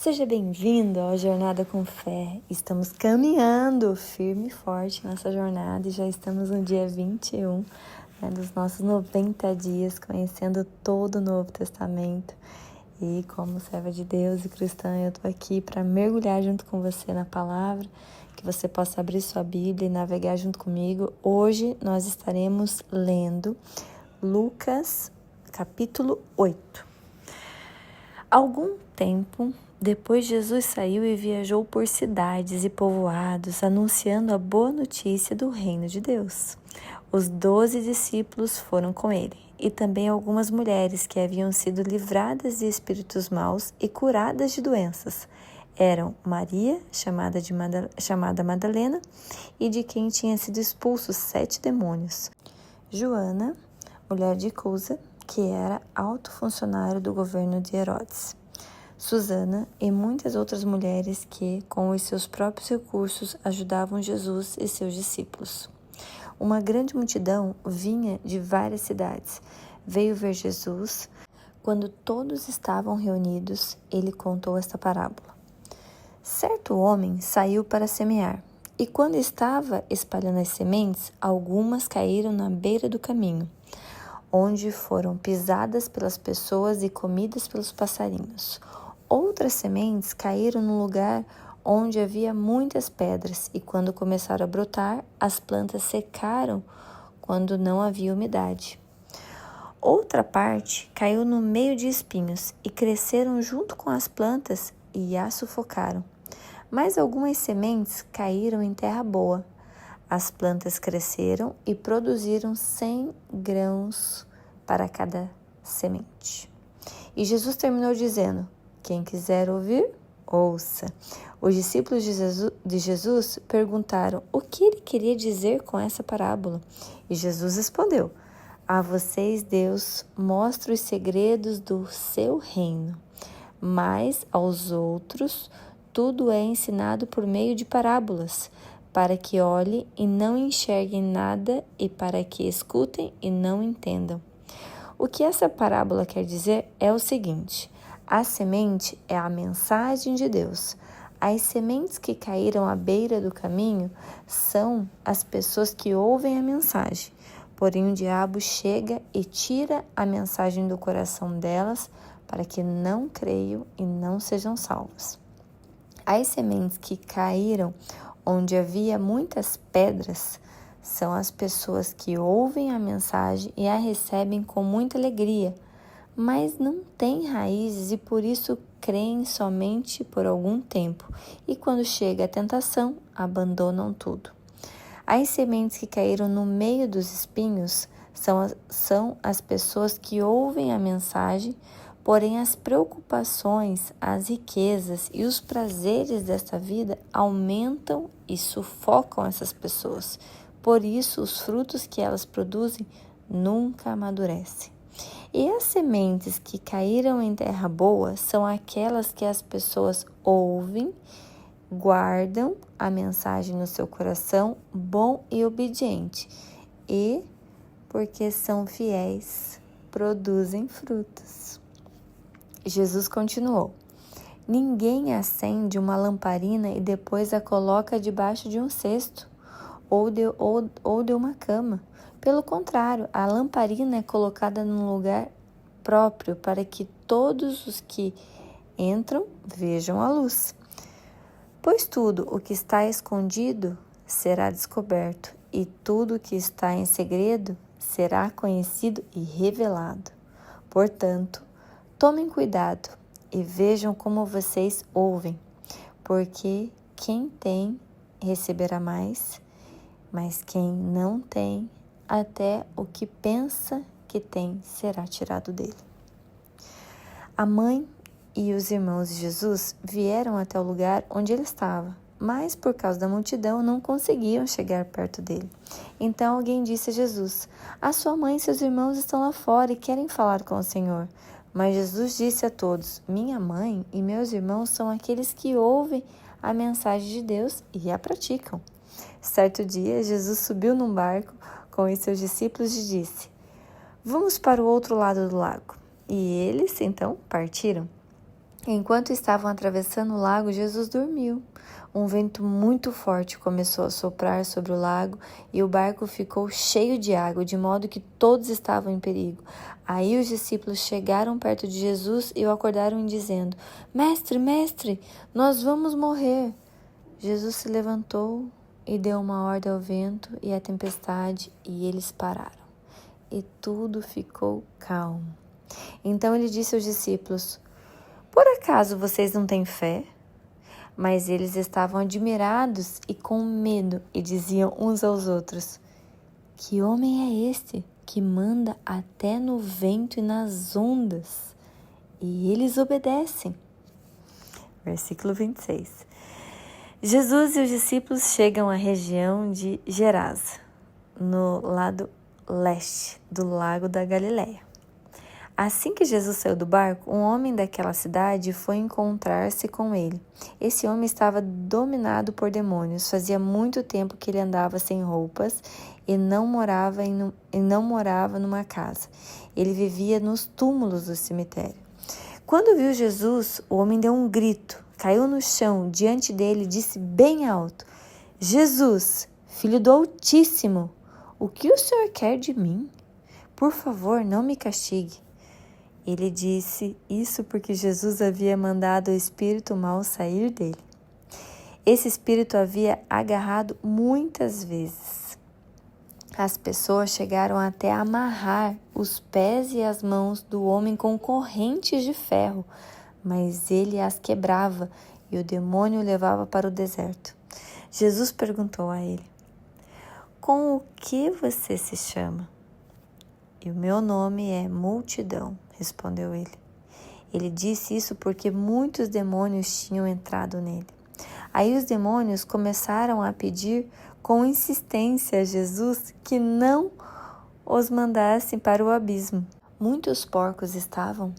Seja bem-vindo ao Jornada com Fé. Estamos caminhando firme e forte nessa jornada e já estamos no dia 21, dos nossos 90 dias, conhecendo todo o Novo Testamento. E como serva de Deus e cristã, eu estou aqui para mergulhar junto com você na palavra, que você possa abrir sua Bíblia e navegar junto comigo. Hoje nós estaremos lendo Lucas, capítulo 8. Algum tempo depois, Jesus saiu e viajou por cidades e povoados, anunciando a boa notícia do reino de Deus. Os 12 discípulos foram com ele, e também algumas mulheres que haviam sido livradas de espíritos maus e curadas de doenças. Eram Maria, chamada Madalena, e de quem tinha sido expulsos 7 demônios. Joana, mulher de Cusa, que era alto funcionário do governo de Herodes. Susana e muitas outras mulheres que, com os seus próprios recursos, ajudavam Jesus e seus discípulos. Uma grande multidão vinha de várias cidades. Veio ver Jesus. Quando todos estavam reunidos, ele contou esta parábola. Certo homem saiu para semear, e quando estava espalhando as sementes, algumas caíram na beira do caminho, onde foram pisadas pelas pessoas e comidas pelos passarinhos. Outras sementes caíram no lugar onde havia muitas pedras, e quando começaram a brotar, as plantas secaram quando não havia umidade. Outra parte caiu no meio de espinhos e cresceram junto com as plantas e as sufocaram. Mas algumas sementes caíram em terra boa. As plantas cresceram e produziram 100 grãos para cada semente. E Jesus terminou dizendo: quem quiser ouvir, ouça. Os discípulos de Jesus perguntaram o que ele queria dizer com essa parábola. E Jesus respondeu: a vocês Deus mostra os segredos do seu reino, mas aos outros tudo é ensinado por meio de parábolas, para que olhem e não enxerguem nada e para que escutem e não entendam. O que essa parábola quer dizer é o seguinte: a semente é a mensagem de Deus. As sementes que caíram à beira do caminho são as pessoas que ouvem a mensagem. Porém, o diabo chega e tira a mensagem do coração delas para que não creiam e não sejam salvos. As sementes que caíram onde havia muitas pedras são as pessoas que ouvem a mensagem e a recebem com muita alegria, mas não têm raízes e por isso creem somente por algum tempo, e quando chega a tentação, abandonam tudo. As sementes que caíram no meio dos espinhos são as pessoas que ouvem a mensagem, porém as preocupações, as riquezas e os prazeres desta vida aumentam e sufocam essas pessoas. Por isso, os frutos que elas produzem nunca amadurecem. E as sementes que caíram em terra boa são aquelas que as pessoas ouvem, guardam a mensagem no seu coração, bom e obediente, e, porque são fiéis, produzem frutos. Jesus continuou: ninguém acende uma lamparina e depois a coloca debaixo de um cesto ou de uma cama. Pelo contrário, a lamparina é colocada num lugar próprio para que todos os que entram vejam a luz. Pois tudo o que está escondido será descoberto, e tudo o que está em segredo será conhecido e revelado. Portanto, tomem cuidado e vejam como vocês ouvem, porque quem tem receberá mais, mas quem não tem, até o que pensa que tem será tirado dele. A mãe e os irmãos de Jesus vieram até o lugar onde ele estava, mas por causa da multidão não conseguiam chegar perto dele. Então alguém disse a Jesus: a sua mãe e seus irmãos estão lá fora e querem falar com o Senhor. Mas Jesus disse a todos: minha mãe e meus irmãos são aqueles que ouvem a mensagem de Deus e a praticam. Certo dia, Jesus subiu num barco com os seus discípulos e disse: vamos para o outro lado do lago. E eles, então, partiram. Enquanto estavam atravessando o lago, Jesus dormiu. Um vento muito forte começou a soprar sobre o lago e o barco ficou cheio de água, de modo que todos estavam em perigo. Aí os discípulos chegaram perto de Jesus e o acordaram dizendo: Mestre, mestre, nós vamos morrer. Jesus se levantou e deu uma ordem ao vento e à tempestade, e eles pararam. E tudo ficou calmo. Então ele disse aos discípulos: Por acaso vocês não têm fé? Mas eles estavam admirados e com medo e diziam uns aos outros: Que homem é este que manda até no vento e nas ondas? E eles obedecem. Versículo 26. Jesus e os discípulos chegam à região de Gerasa, no lado leste do lago da Galileia. Assim que Jesus saiu do barco, um homem daquela cidade foi encontrar-se com ele. Esse homem estava dominado por demônios. Fazia muito tempo que ele andava sem roupas e não morava numa casa. Ele vivia nos túmulos do cemitério. Quando viu Jesus, o homem deu um grito, caiu no chão diante dele e disse bem alto: Jesus, Filho do Altíssimo, o que o Senhor quer de mim? Por favor, não me castigue. Ele disse isso porque Jesus havia mandado o espírito mau sair dele. Esse espírito havia agarrado muitas vezes. As pessoas chegaram até a amarrar os pés e as mãos do homem com correntes de ferro, mas ele as quebrava e o demônio o levava para o deserto. Jesus perguntou a ele: Com o que você se chama? E o meu nome é Multidão, respondeu ele. Ele disse isso porque muitos demônios tinham entrado nele. Aí os demônios começaram a pedir com insistência a Jesus que não os mandassem para o abismo. Muitos porcos estavam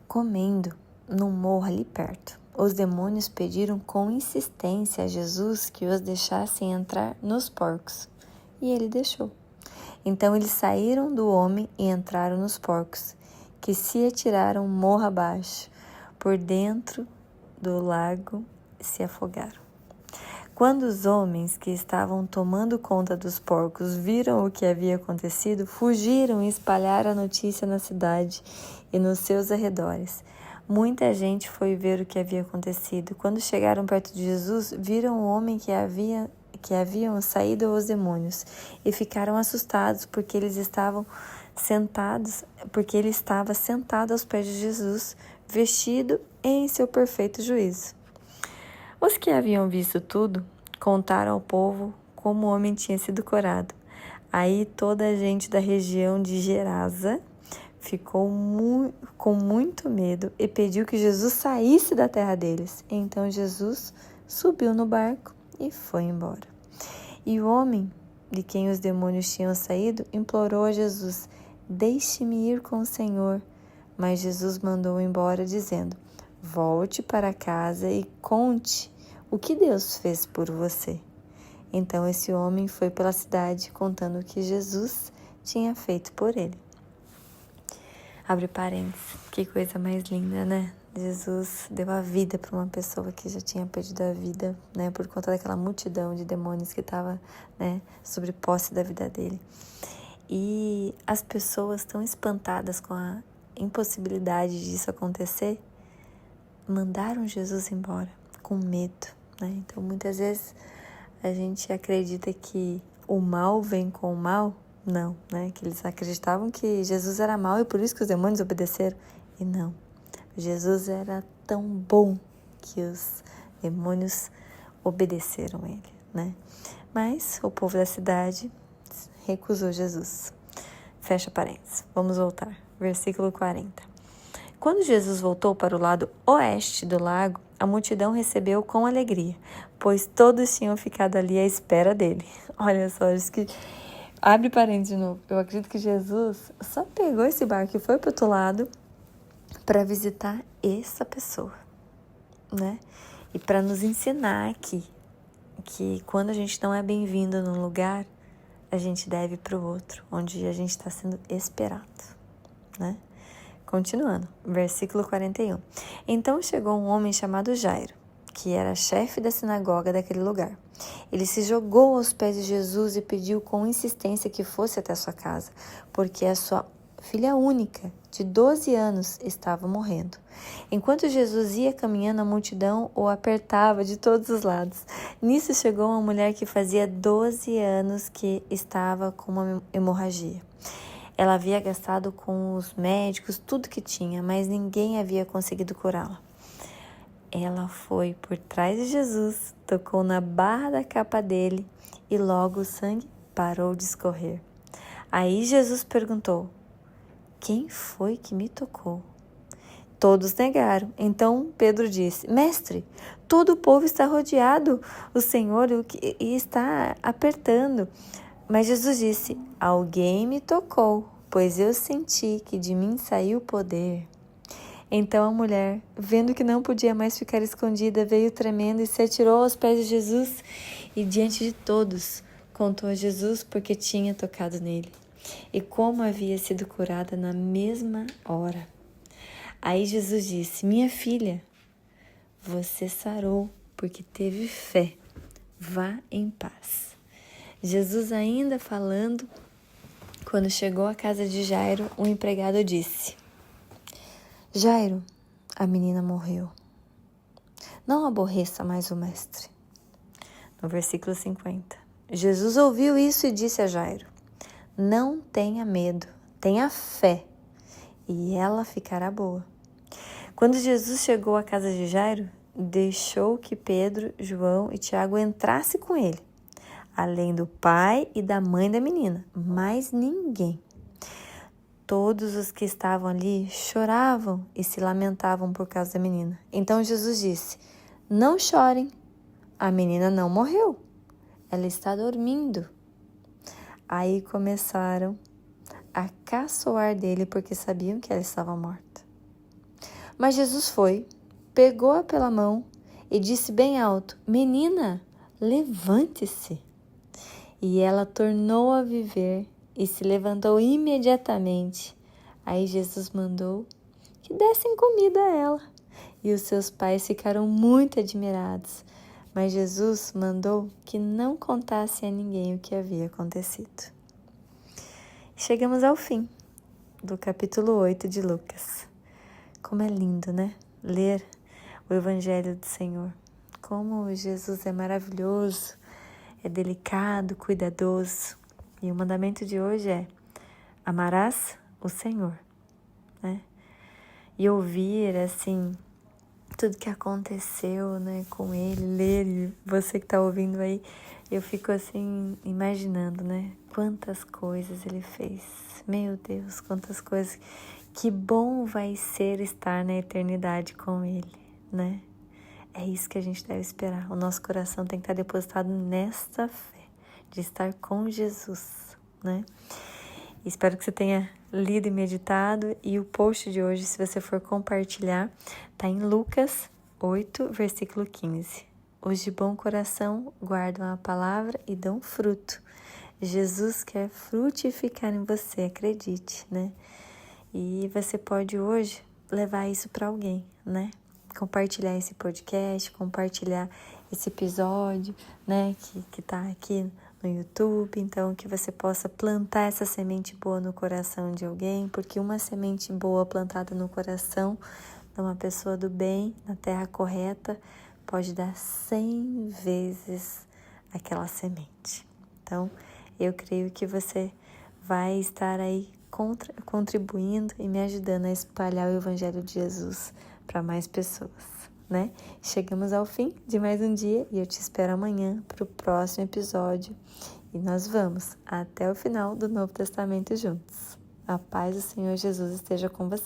comendo num morro ali perto. Os demônios pediram com insistência a Jesus que os deixassem entrar nos porcos. E ele deixou. Então eles saíram do homem e entraram nos porcos, que se atiraram morro abaixo, por dentro do lago se afogaram. Quando os homens que estavam tomando conta dos porcos viram o que havia acontecido, fugiram e espalharam a notícia na cidade e nos seus arredores. Muita gente foi ver o que havia acontecido. Quando chegaram perto de Jesus, viram o homem que haviam saído os demônios e ficaram assustados porque ele estava sentado aos pés de Jesus, vestido em seu perfeito juízo. Os que haviam visto tudo contaram ao povo como o homem tinha sido curado. Aí toda a gente da região de Gerasa ficou com muito medo e pediu que Jesus saísse da terra deles. Então Jesus subiu no barco e foi embora. E o homem, de quem os demônios tinham saído, implorou a Jesus: Deixe-me ir com o Senhor. Mas Jesus mandou-o embora, dizendo: Volte para casa e conte o que Deus fez por você. Então esse homem foi pela cidade contando o que Jesus tinha feito por ele. Abre parênteses, que coisa mais linda, né? Jesus deu a vida para uma pessoa que já tinha perdido a vida, né? Por conta daquela multidão de demônios que estava, né, sobre posse da vida dele. E as pessoas tão espantadas com a impossibilidade disso acontecer, mandaram Jesus embora com medo, né? Então muitas vezes a gente acredita que o mal vem com o mal. Não, né? Que eles acreditavam que Jesus era mau e por isso que os demônios obedeceram. E não, Jesus era tão bom que os demônios obedeceram ele, né? Mas o povo da cidade recusou Jesus. Fecha parênteses. Vamos voltar. Versículo 40. Quando Jesus voltou para o lado oeste do lago, a multidão recebeu com alegria, pois todos tinham ficado ali à espera dele. Olha só, isso que... Abre parênteses de novo. Eu acredito que Jesus só pegou esse barco e foi para o outro lado para visitar essa pessoa, né? E para nos ensinar aqui que quando a gente não é bem-vindo num lugar, a gente deve ir para o outro, onde a gente está sendo esperado, né? Continuando, versículo 41. Então chegou um homem chamado Jairo, que era chefe da sinagoga daquele lugar. Ele se jogou aos pés de Jesus e pediu com insistência que fosse até sua casa, porque a sua filha única, de 12 anos, estava morrendo. Enquanto Jesus ia caminhando, a multidão o apertava de todos os lados. Nisso chegou uma mulher que fazia 12 anos que estava com uma hemorragia. Ela havia gastado com os médicos tudo que tinha, mas ninguém havia conseguido curá-la. Ela foi por trás de Jesus, tocou na barra da capa dele e logo o sangue parou de escorrer. Aí Jesus perguntou: quem foi que me tocou? Todos negaram. Então Pedro disse: Mestre, todo o povo está rodeado, o Senhor e está apertando. Mas Jesus disse: alguém me tocou, pois eu senti que de mim saiu poder. Então a mulher, vendo que não podia mais ficar escondida, veio tremendo e se atirou aos pés de Jesus e diante de todos contou a Jesus porque tinha tocado nele e como havia sido curada na mesma hora. Aí Jesus disse: minha filha, você sarou porque teve fé. Vá em paz. Jesus ainda falando, quando chegou à casa de Jairo, um empregado disse: Jairo, a menina morreu. Não aborreça mais o mestre. No versículo 50. Jesus ouviu isso e disse a Jairo: não tenha medo, tenha fé, e ela ficará boa. Quando Jesus chegou à casa de Jairo, deixou que Pedro, João e Tiago entrassem com ele, além do pai e da mãe da menina, mais ninguém. Todos os que estavam ali choravam e se lamentavam por causa da menina. Então Jesus disse: não chorem, a menina não morreu, ela está dormindo. Aí começaram a caçoar dele porque sabiam que ela estava morta. Mas Jesus foi, pegou-a pela mão e disse bem alto: menina, levante-se. E ela tornou a viver e se levantou imediatamente. Aí Jesus mandou que dessem comida a ela. E os seus pais ficaram muito admirados. Mas Jesus mandou que não contassem a ninguém o que havia acontecido. Chegamos ao fim do capítulo 8 de Lucas. Como é lindo, né? Ler o Evangelho do Senhor. Como Jesus é maravilhoso, é delicado, cuidadoso. E o mandamento de hoje é: amarás o Senhor, né? E ouvir, assim, tudo que aconteceu, né, com ele, ler, e você que tá ouvindo aí, eu fico assim, imaginando, né, quantas coisas ele fez. Meu Deus, quantas coisas. Que bom vai ser estar na eternidade com ele, né? É isso que a gente deve esperar. O nosso coração tem que estar depositado nessa fé, de estar com Jesus, né? Espero que você tenha lido e meditado. E o post de hoje, se você for compartilhar, está em Lucas 8, versículo 15. Os de bom coração guardam a palavra e dão fruto. Jesus quer frutificar em você, acredite, né? E você pode hoje levar isso para alguém, né? Compartilhar esse podcast, compartilhar esse episódio, né? Que tá aqui no YouTube. Então, que você possa plantar essa semente boa no coração de alguém, porque uma semente boa plantada no coração de uma pessoa do bem, na terra correta, pode dar 100 vezes aquela semente. Então, eu creio que você vai estar aí contribuindo e me ajudando a espalhar o Evangelho de Jesus para mais pessoas, né? Chegamos ao fim de mais um dia e eu te espero amanhã para o próximo episódio. E nós vamos até o final do Novo Testamento juntos. A paz do Senhor Jesus esteja com você.